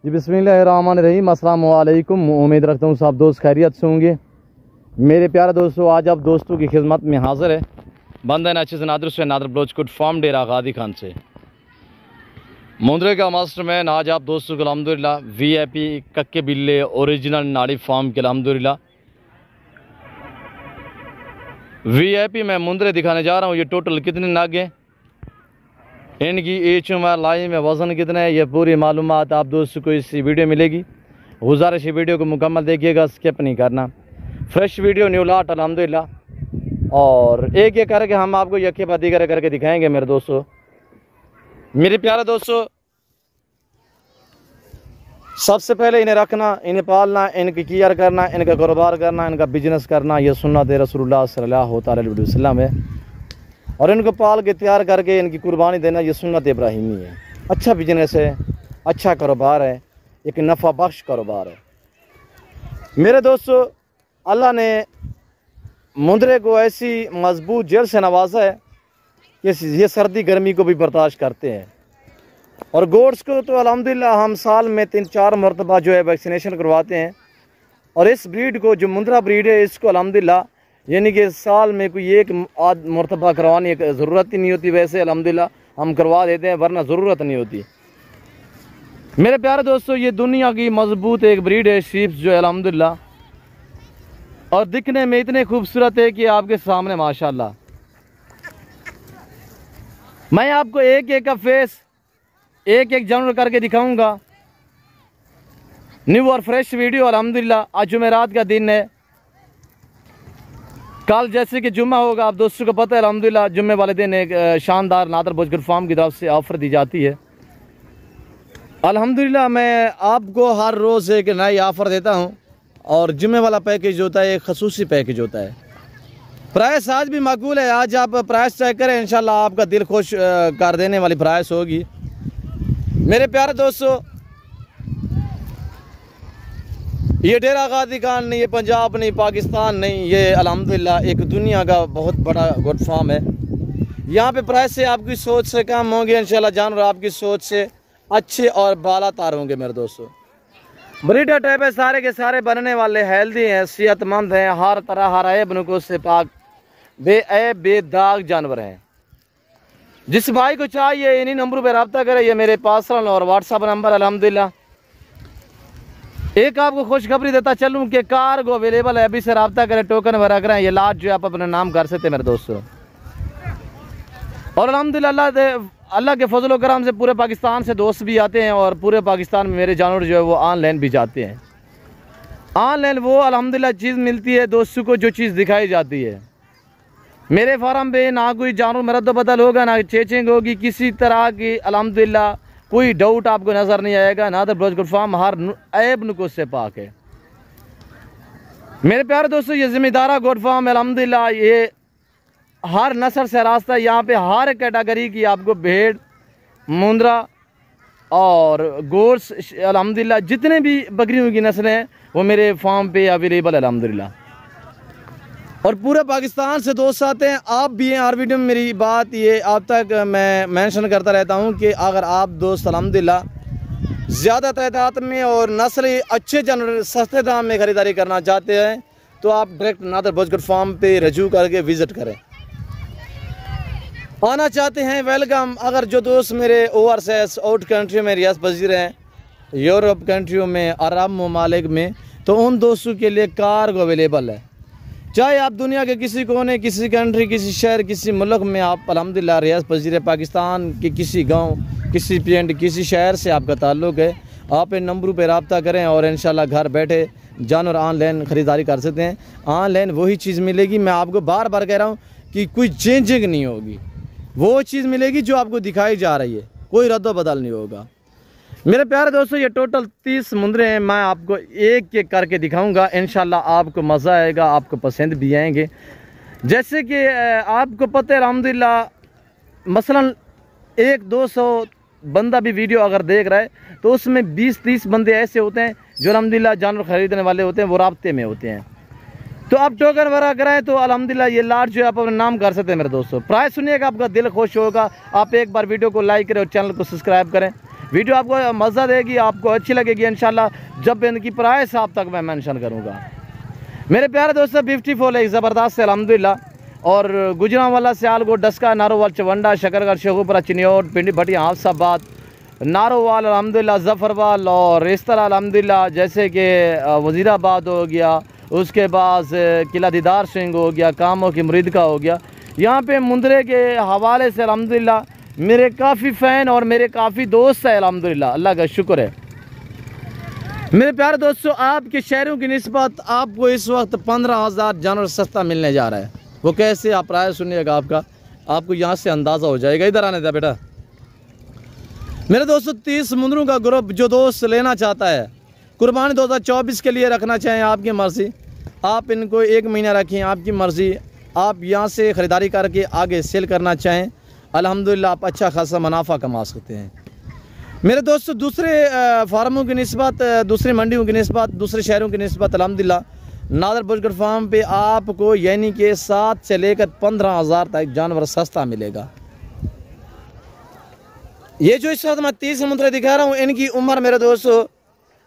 जी बिस्मिल्लाहिर्रहमानिर्रहीम, अस्सलाम वालेकुम। उम्मीद रखता हूँ सब दोस्त खैरियत से होंगे। मेरे प्यारे दोस्तों, आज आप दोस्तों की खिदमत में हाज़िर है बंदा नाचिज़ से नादर बलोचकुट फार्म डेरा गादी खान से मुंद्रे का मास्टरमैन। आज आप दोस्तों को अल्हम्दुलिल्लाह VIP कक्के बिल्ले ओरिजिनल नाड़ी फार्म के अल्हम्दुलिल्लाह VIP मैं मुंद्रे दिखाने जा रहा हूँ। ये टोटल कितने नाग हैं, इनकी एज उम्र, लाई में वज़न कितना है, ये पूरी मालूमात आप दोस्तों को इस वीडियो में मिलेगी। गुजारिश वीडियो को मुकम्मल देखिएगा, स्किप नहीं करना। फ्रेश वीडियो न्यू लाट अल्हम्दुलिल्लाह, और एक एक करके हम आपको यके बादी करके दिखाएंगे। मेरे दोस्तों, मेरे प्यारे दोस्तों, सबसे पहले इन्हें रखना, इन्हें पालना, इनकी केयर करना, इनका कारोबार करना, इनका बिजनेस करना, यह सुन्नत रसूलुल्लाह सल्लल्लाहु अलैहि वसल्लम है। और इनको पाल के तैयार करके इनकी कुर्बानी देना, ये सुन्नत इब्राहिमी है। अच्छा बिजनेस है, अच्छा कारोबार है, एक नफ़ा बख्श कारोबार है। मेरे दोस्तों, अल्लाह ने मुंद्रे को ऐसी मजबूत जेल से नवाजा है कि ये सर्दी गर्मी को भी बर्दाश्त करते हैं। और गोड्स को तो अल्हम्दुलिल्लाह हम साल में 3-4 मरतबा जो है वैक्सीनेशन करवाते हैं। और इस ब्रीड को, जो मुंद्रा ब्रीड है, इसको अल्हम्दुलिल्लाह यानी कि साल में कोई एक आध मरतबा करवाने की ज़रूरत ही नहीं होती। वैसे अल्हम्दुलिल्लाह हम करवा देते हैं, वरना ज़रूरत नहीं होती। मेरे प्यारे दोस्तों, ये दुनिया की मजबूत एक ब्रीड है शीप्स जो है अल्हम्दुलिल्लाह, और दिखने में इतने खूबसूरत है कि आपके सामने माशाल्लाह। मैं आपको एक एक का फेस, एक एक जानवर करके दिखाऊंगा। न्यू और फ्रेश वीडियो अल्हम्दुलिल्लाह। आज जुमेरात का दिन है, कल जैसे कि जुम्मा होगा, आप दोस्तों को पता है अल्हम्दुलिल्लाह जुम्मे वाले दिन एक शानदार नादर बलोचकुट फार्म की तरफ से ऑफ़र दी जाती है। अल्हम्दुलिल्लाह मैं आपको हर रोज़ एक नई ऑफ़र देता हूं, और जुम्मे वाला पैकेज होता है, एक खसूसी पैकेज होता है। प्राइस आज भी माकूल है। आज आप प्राइस चेक करें, इंशाल्लाह आपका दिल खुश कर देने वाली प्राइस होगी। मेरे प्यारे दोस्तों, ये डेरा गादी खान नहीं, ये पंजाब नहीं, पाकिस्तान नहीं, ये अल्हम्दुलिल्लाह एक दुनिया का बहुत बड़ा गोट फार्म है। यहाँ पे प्राइस से आपकी सोच से कम होंगे, इंशाल्लाह जानवर आपकी सोच से अच्छे और बालातार होंगे। मेरे दोस्तों, ब्रीडर टाइप है, सारे के सारे बनने वाले हेल्दी हैं, सेहतमंद हैं, हर तरह हर ऐब नुक़्स से पाक बेऐब बेदाग जानवर हैं। जिस भाई को चाहिए इन्हीं नंबरों पर रब्ता करें। ये मेरे पर्सनल और व्हाट्सअप नंबर अल्हम्दुलिल्लाह। एक आपको खुशखबरी देता चलूँ कि कार्गो अवेलेबल है, अभी से रब्ता करें, टोकन वगैरह करें, ये लाट जो आप अपने नाम कर सकते हैं मेरे दोस्तों। और अल्हम्दुलिल्लाह अल्लाह के फजल करम से पूरे पाकिस्तान से दोस्त भी आते हैं, और पूरे पाकिस्तान में मेरे जानवर जो है वो ऑनलाइन भी जाते हैं। ऑनलाइन वो अल्हम्दुलिल्लाह चीज़ मिलती है दोस्तों को, जो चीज़ दिखाई जाती है। मेरे फार्म पे ना कोई जानवर मरद बदल होगा, ना चेचिंग होगी, किसी तरह की अल्हम्दुलिल्लाह कोई डाउट आपको नज़र नहीं आएगा। नादर बलोचकुट फार्म हर ऐब नुक़्स से पाक है। मेरे प्यारे दोस्तों, ये ज़िम्मेदारा गोट फार्म है अल्हम्दुलिल्लाह। ये हर नस्ल से रास्ता, यहाँ पे हर कैटेगरी की आपको भेड़, मुंद्रा और गोट्स अल्हम्दुलिल्लाह जितने भी बकरियों की नस्लें हैं वो मेरे फार्म पे अवेलेबल है अल्हम्दुलिल्लाह। और पूरे पाकिस्तान से दोस्त आते हैं, आप भी हैं। हर वीडियो में मेरी बात ये आप तक मैं मेंशन करता रहता हूँ कि अगर आप दोस्त अल्हम्दुलिल्लाह ज़्यादा तादाद में और नस्ल अच्छे जानवर सस्ते दाम में ख़रीदारी करना चाहते हैं, तो आप डायरेक्ट नादर बलोचकुट फार्म पे रजू करके विज़िट करें। आना चाहते हैं, वेलकम। अगर जो दोस्त मेरे ओवरसीज़ आउट कंट्री में रियासत पजीर हैं, यूरोप कंट्रियों में, अरब ममालिक में, तो उन दोस्तों के लिए कार्गो अवेलेबल है। चाहे आप दुनिया के किसी कोने, किसी कंट्री, किसी शहर, किसी मुल्क में आप अल्हम्दुलिल्लाह रियासत पजीर है, पाकिस्तान के किसी गांव, किसी पिंड, किसी शहर से आपका ताल्लुक़ है, आप इन नंबरों पर रब्ता करें और इंशाल्लाह घर बैठे जानवर ऑनलाइन ख़रीदारी कर सकते हैं। ऑनलाइन वही चीज़ मिलेगी, मैं आपको बार बार कह रहा हूँ कि कोई चेंजिंग नहीं होगी, वो चीज़ मिलेगी जो आपको दिखाई जा रही है, कोई रद्द बदल नहीं होगा। मेरे प्यारे दोस्तों, ये टोटल 30 मुंद्रे हैं, मैं आपको एक एक करके दिखाऊंगा। इंशाल्लाह आपको मज़ा आएगा, आपको पसंद भी आएंगे। जैसे कि आपको पता है अल्हम्दुलिल्लाह, मसलन 100-200 बंदा भी वीडियो अगर देख रहा है, तो उसमें 20-30 बंदे ऐसे होते हैं जो अल्हम्दुलिल्लाह जानवर ख़रीदने वाले होते हैं, वो राब्ते में होते हैं। तो आप टोकन वगैरह कराएं तो अल्हम्दुलिल्लाह ये लाट जो है आप अपना नाम कर सकते हैं मेरे दोस्तों। प्राइस सुनिएगा, आपका दिल खुश होगा। आप एक बार वीडियो को लाइक करें और चैनल को सब्सक्राइब करें। वीडियो आपको मज़ा देगी, आपको अच्छी लगेगी इंशाल्लाह, जब इनकी प्राइस आप तक मैं मेंशन करूँगा। मेरे प्यारे दोस्तों, 54 एक ज़बरदस्त है अल्हम्दुलिल्लाह। और गुजरांवाला, सियालकोट, डस्का, नारोवाल, चवंडा, शकरगढ़, शेखुपुरा, चिन्योट, पिंडी, भटिया, हाफसाबाद, नारोवाल अल्हम्दुलिल्लाह, ज़फ़रवाल और इस तरह अल्हम्दुलिल्लाह, जैसे कि वज़ीराबाद हो गया, उसके बाद किला दीदार सिंह हो गया, कामों की मुरीद का हो गया। यहाँ पे मुंदरे के हवाले से अल्हम्दुलिल्लाह मेरे काफ़ी फ़ैन और मेरे काफ़ी दोस्त हैं अल्हम्दुलिल्लाह, अल्लाह का शुक्र है। मेरे प्यारे दोस्तों, आपके शहरों की निस्बत आपको इस वक्त 15,000 जानवर सस्ता मिलने जा रहा है। वो कैसे, आप राय सुनिएगा, आपको यहाँ से अंदाज़ा हो जाएगा। इधर आने था बेटा। मेरे दोस्तों, 30 मुंदरों का ग्रुप जो दोस्त लेना चाहता है, कुर्बानी 2024 के लिए रखना चाहें, आपकी मर्ज़ी। आप इनको 1 महीना रखें, आपकी मर्ज़ी। आप यहाँ से ख़रीदारी करके आगे सेल करना चाहें, अल्हम्दुलिल्लाह आप अच्छा खासा मुनाफा कमा सकते हैं। मेरे दोस्तों, दूसरे फार्मों की निस्बत, दूसरी मंडियों की निस्बत, दूसरे शहरों की निस्बत अल्हम्दुलिल्लाह नादर बुशगढ़ फार्म पे आपको यानी कि 7 से लेकर 15,000 तक जानवर सस्ता मिलेगा। ये जो इस वक्त मैं 30 मुंदरें दिखा रहा हूँ, इनकी उम्र मेरे दोस्तों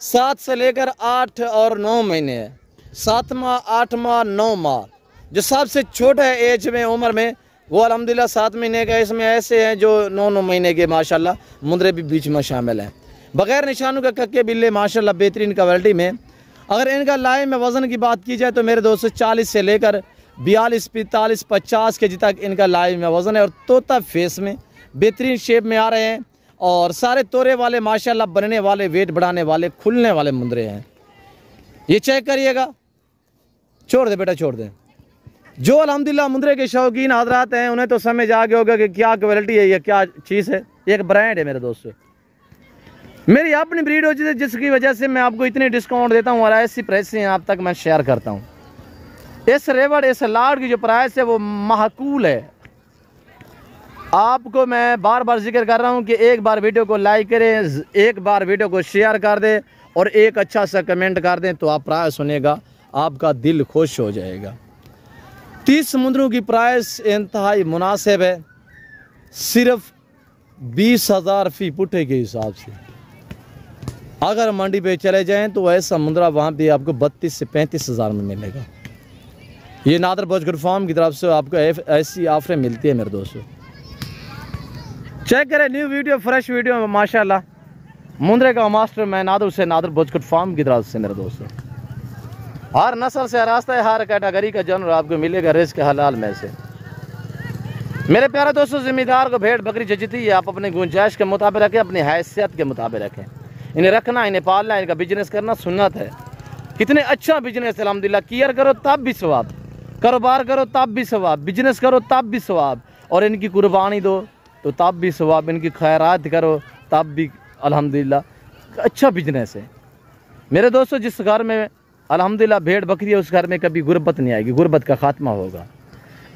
7 से लेकर 8 और 9 महीने है। 7 माह, 8 माह, 9 माह। जो सबसे छोटा है एज में, उम्र में, वो अल्हम्दुलिल्लाह 7 महीने का। इसमें ऐसे हैं जो 9 महीने के माशाल्लाह मुंदरे भी बीच में शामिल हैं। बगैर निशानों का कक्के बिल्ले माशाल्लाह बेहतरीन क्वालिटी में। अगर इनका लाइव में वज़न की बात की जाए तो मेरे दोस्तों 40 से लेकर 42, 45, 50 केजी तक इनका लाइव में वज़न है। और तोता फेस में बेहतरीन शेप में आ रहे हैं और सारे तोरे वाले माशाल्लाह बनने वाले, वेट बढ़ाने वाले, खुलने वाले मुंदरे हैं। ये चेक करिएगा। छोड़ दे बेटा, छोड़ दे। जो अल्हम्दुलिल्लाह मुंदरे के शौकीन हज़रात हैं, उन्हें तो समझ आ गया होगा कि क्या क्वालिटी है, ये क्या चीज़ है। एक ब्रांड है मेरे दोस्तों, मेरी अपनी ब्रीड होती है, जिसकी वजह से मैं आपको इतनी डिस्काउंट देता हूँ और ऐसी प्राइसें आप तक मैं शेयर करता हूँ। इस रेवड़, इस लाड की जो प्राइस है वो माकूल है। आपको मैं बार बार जिक्र कर रहा हूँ कि एक बार वीडियो को लाइक करें, एक बार वीडियो को शेयर कर दें और एक अच्छा सा कमेंट कर दें, तो आप प्राइस सुनेगा, आपका दिल खुश हो जाएगा। 30 मुंदरों की प्राइस इंतहाई मुनासिब है, सिर्फ 20,000 फी पुट्ठे के हिसाब से। अगर मंडी पे चले जाएं तो ऐसा मुंदरा वहाँ पे आपको 32 से 35,000 में मिलेगा। ये नादर बुशगढ़ फार्म की तरफ से आपको ऐसी ऑफरें मिलती है मेरे दोस्तों। चेक करें, न्यू वीडियो, फ्रेश वीडियो माशाल्लाह। मुंदरे का मास्टर मैं नादर से, नादर बुशगढ़ फार्म की तरफ से मेरे दोस्तों। हर नस्ल से रास्ता है, हर कैटेगरी का जानवर आपको मिलेगा रिस्क हलाल में से। मेरे प्यारे दोस्तों, जिम्मेदार को भेड़ बकरी जचती है, आप अपने गुंजाइश के मुताबिक रखें, अपनी हैसियत के मुताबिक रखें। इन्हें रखना, इन्हें पालना, इनका बिजनेस करना सुन्नत है। कितने अच्छा बिजनेस है अल्हम्दुलिल्लाह। केयर करो तब भी सवाब, कारोबार करो तब भी सवाब, बिजनेस करो तब भी सवाब, और इनकी कुर्बानी दो तो तब भी सवाब, इनकी खैरात करो तब भी अल्हम्दुलिल्लाह अच्छा बिजनेस है। मेरे दोस्तों, जिस घर में अल्हम्दुलिल्लाह भेड़ बकरी है, उस घर में कभी गुर्बत नहीं आएगी, गुर्बत का खात्मा होगा।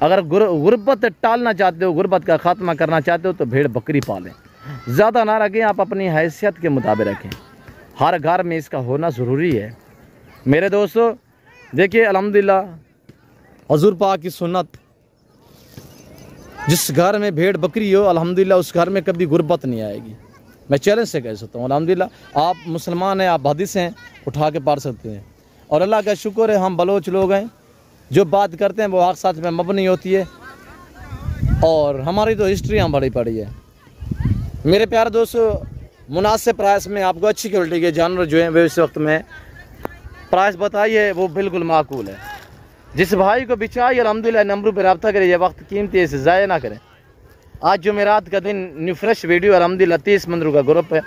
अगर गुर्बत टालना चाहते हो, गुर्बत का खात्मा करना चाहते हो, तो भेड़ बकरी पालें, ज़्यादा ना रखें, आप अपनी हैसियत के मुताबिक रखें। हर घर में इसका होना ज़रूरी है। मेरे दोस्तों देखिए, अल्हम्दुलिल्लाह हुज़ूर पाक की सुन्नत, जिस घर में भेड़ बकरी हो अल्हम्दुलिल्लाह उस घर में कभी गुर्बत नहीं आएगी। मैं चैलेंज से कह सकता हूँ, अल्हम्दुलिल्लाह आप मुसलमान हैं, आप हदीस हैं, उठा के पार सकते हैं। और अल्लाह का शुक्र है, हम बलोच लोग हैं, जो बात करते हैं वो हक़ सच में मबनी होती है, और हमारी तो हिस्ट्री हम बड़ी पड़ी है। मेरे प्यारे दोस्तों, मुनासिब प्राइस में आपको अच्छी क्वालिटी के जानवर जो हैं वो इस वक्त में प्राइस बताइए, वो बिल्कुल माकूल है। जिस भाई को बिछाइए अल्हम्दुलिल्लाह नंबरों पर रब्ता करें, ये वक्त कीमती है, इसे ज़ाया ना करें। आज जुमेरात का दिन, न्यू फ्रेश वीडियो अल्हम्दुलिल्लाह 30 मुंदरों का ग्रुप है।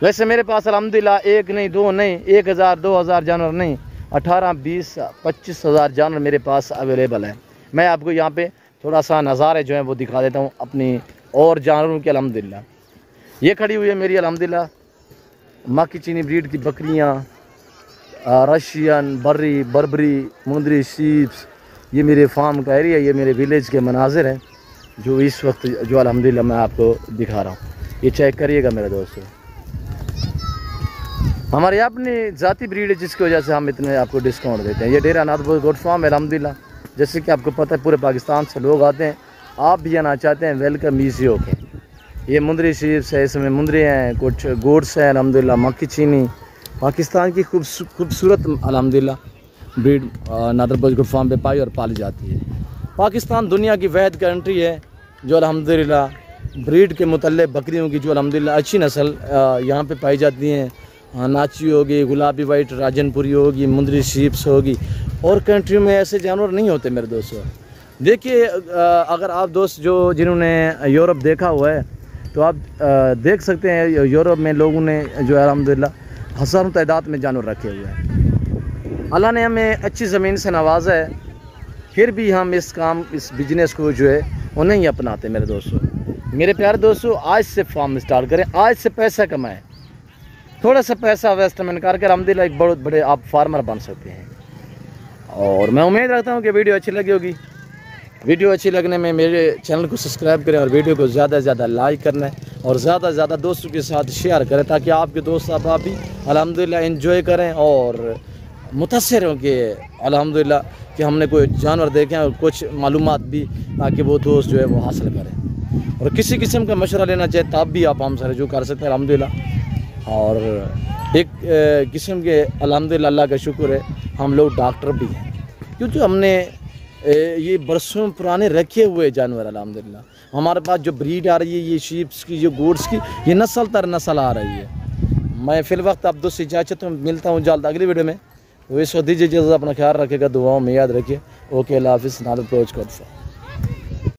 वैसे मेरे पास अल्हम्दुलिल्लाह 1 नहीं, 2 नहीं, 1000, 2000 जानवर नहीं, 18, 20, 25,000 जानवर मेरे पास अवेलेबल है। मैं आपको यहाँ पे थोड़ा सा नज़ारे जो है वो दिखा देता हूँ अपनी और जानवरों के। अल्हम्दुलिल्लाह ये खड़ी हुई है मेरी अल्हम्दुलिल्लाह माकी चीनी ब्रीड की बकरियाँ, रशियन, बर्री, बर्बरी, मुंदरी, शीप्स। ये मेरे फार्म का एरिया, ये मेरे विलेज के मनाजिर हैं जो इस वक्त जो अल्हम्दुलिल्लाह मैं आपको दिखा रहा हूँ। ये चेक करिएगा मेरे दोस्तों, हमारी अपनी ज़ाती ब्रीड है, जिसकी वजह से हम इतने आपको डिस्काउंट देते हैं। ये डेरा नादर गोट फार्म है अल्हम्दुलिल्लाह, जैसे कि आपको पता है पूरे पाकिस्तान से लोग आते हैं। आप भी आना चाहते हैं, वेलकम ईजी होके। ये मुंदरी शीप्स है, इसमें मुंदरी हैं, कुछ गोट्स हैं अल्हम्दुलिल्लाह, मक्की चीनी। पाकिस्तान की खूबसूरत अल्हम्दुलिल्लाह ब्रीड नादरबर्ज गुड फार्म पे पाई और पाली जाती है। पाकिस्तान दुनिया की वहद कंट्री है जो अल्हम्दुलिल्लाह ब्रीड के मुतल्लिक़ बकरियों की जो अल्हम्दुलिल्लाह अच्छी नस्ल यहाँ पे पाई जाती हैं। नाची होगी, गुलाबी वाइट राजनपुरी होगी, मुंदरी शीप्स होगी, और कंट्रियों में ऐसे जानवर नहीं होते मेरे दोस्तों। देखिए अगर आप दोस्त जिन्होंने यूरोप देखा हुआ है तो आप देख सकते हैं यूरोप में लोगों ने जो है अल्हम्दुलिल्लाह हज़ारों तादाद में जानवर रखे हुए हैं। अल्लाह ने हमें अच्छी ज़मीन से नवाजा है, फिर भी हम इस बिजनेस को जो है वो नहीं अपनाते मेरे दोस्तों। मेरे प्यारे दोस्तों, आज से फार्म स्टार्ट करें, आज से पैसा कमाएं, थोड़ा सा पैसा इन्वेस्टमेंट करके अल्हम्दुलिल्लाह एक बहुत बड़े आप फार्मर बन सकते हैं। और मैं उम्मीद रखता हूँ कि वीडियो अच्छी लगी होगी। वीडियो अच्छी लगने में मेरे चैनल को सब्सक्राइब करें और वीडियो को ज़्यादा से ज़्यादा लाइक करना है और ज़्यादा से ज़्यादा दोस्तों के साथ शेयर करें, ताकि आपके दोस्त आप भी अल्हम्दुलिल्लाह एंजॉय करें और मुतासिर हों कि अल्हम्दुलिल्लाह कि हमने कोई जानवर देखे और कुछ मालूमात भी, ताकि वो दोस्त जो है वो हासिल करें। और किसी किस्म का मशवरा लेना चाहे तब भी आप हमसे रजू कर सकते हैं अल्हम्दुलिल्लाह। और एक किस्म के अल्हम्दुलिल्लाह अल्लाह का शुक्र है हम लोग डॉक्टर भी हैं, क्योंकि हमने ये बरसों पुराने रखे हुए जानवर अल्हम्दुलिल्लाह। हमारे पास जो ब्रीड आ रही है ये शीप्स की, जो गोट्स की, ये नस्ल दर नस्ल आ रही है। मैं फिल वक्त आप दोस्त इजाज़त हूँ, मिलता हूँ जल्द अगली वीडियो में। तो इस वक्त दीजिए इजाज़त, अपना ख्याल रखेगा, दुआओं में याद रखिए। ओके, अल्लाह हाफ़िज़। नादरबर्ज गुड फार्म।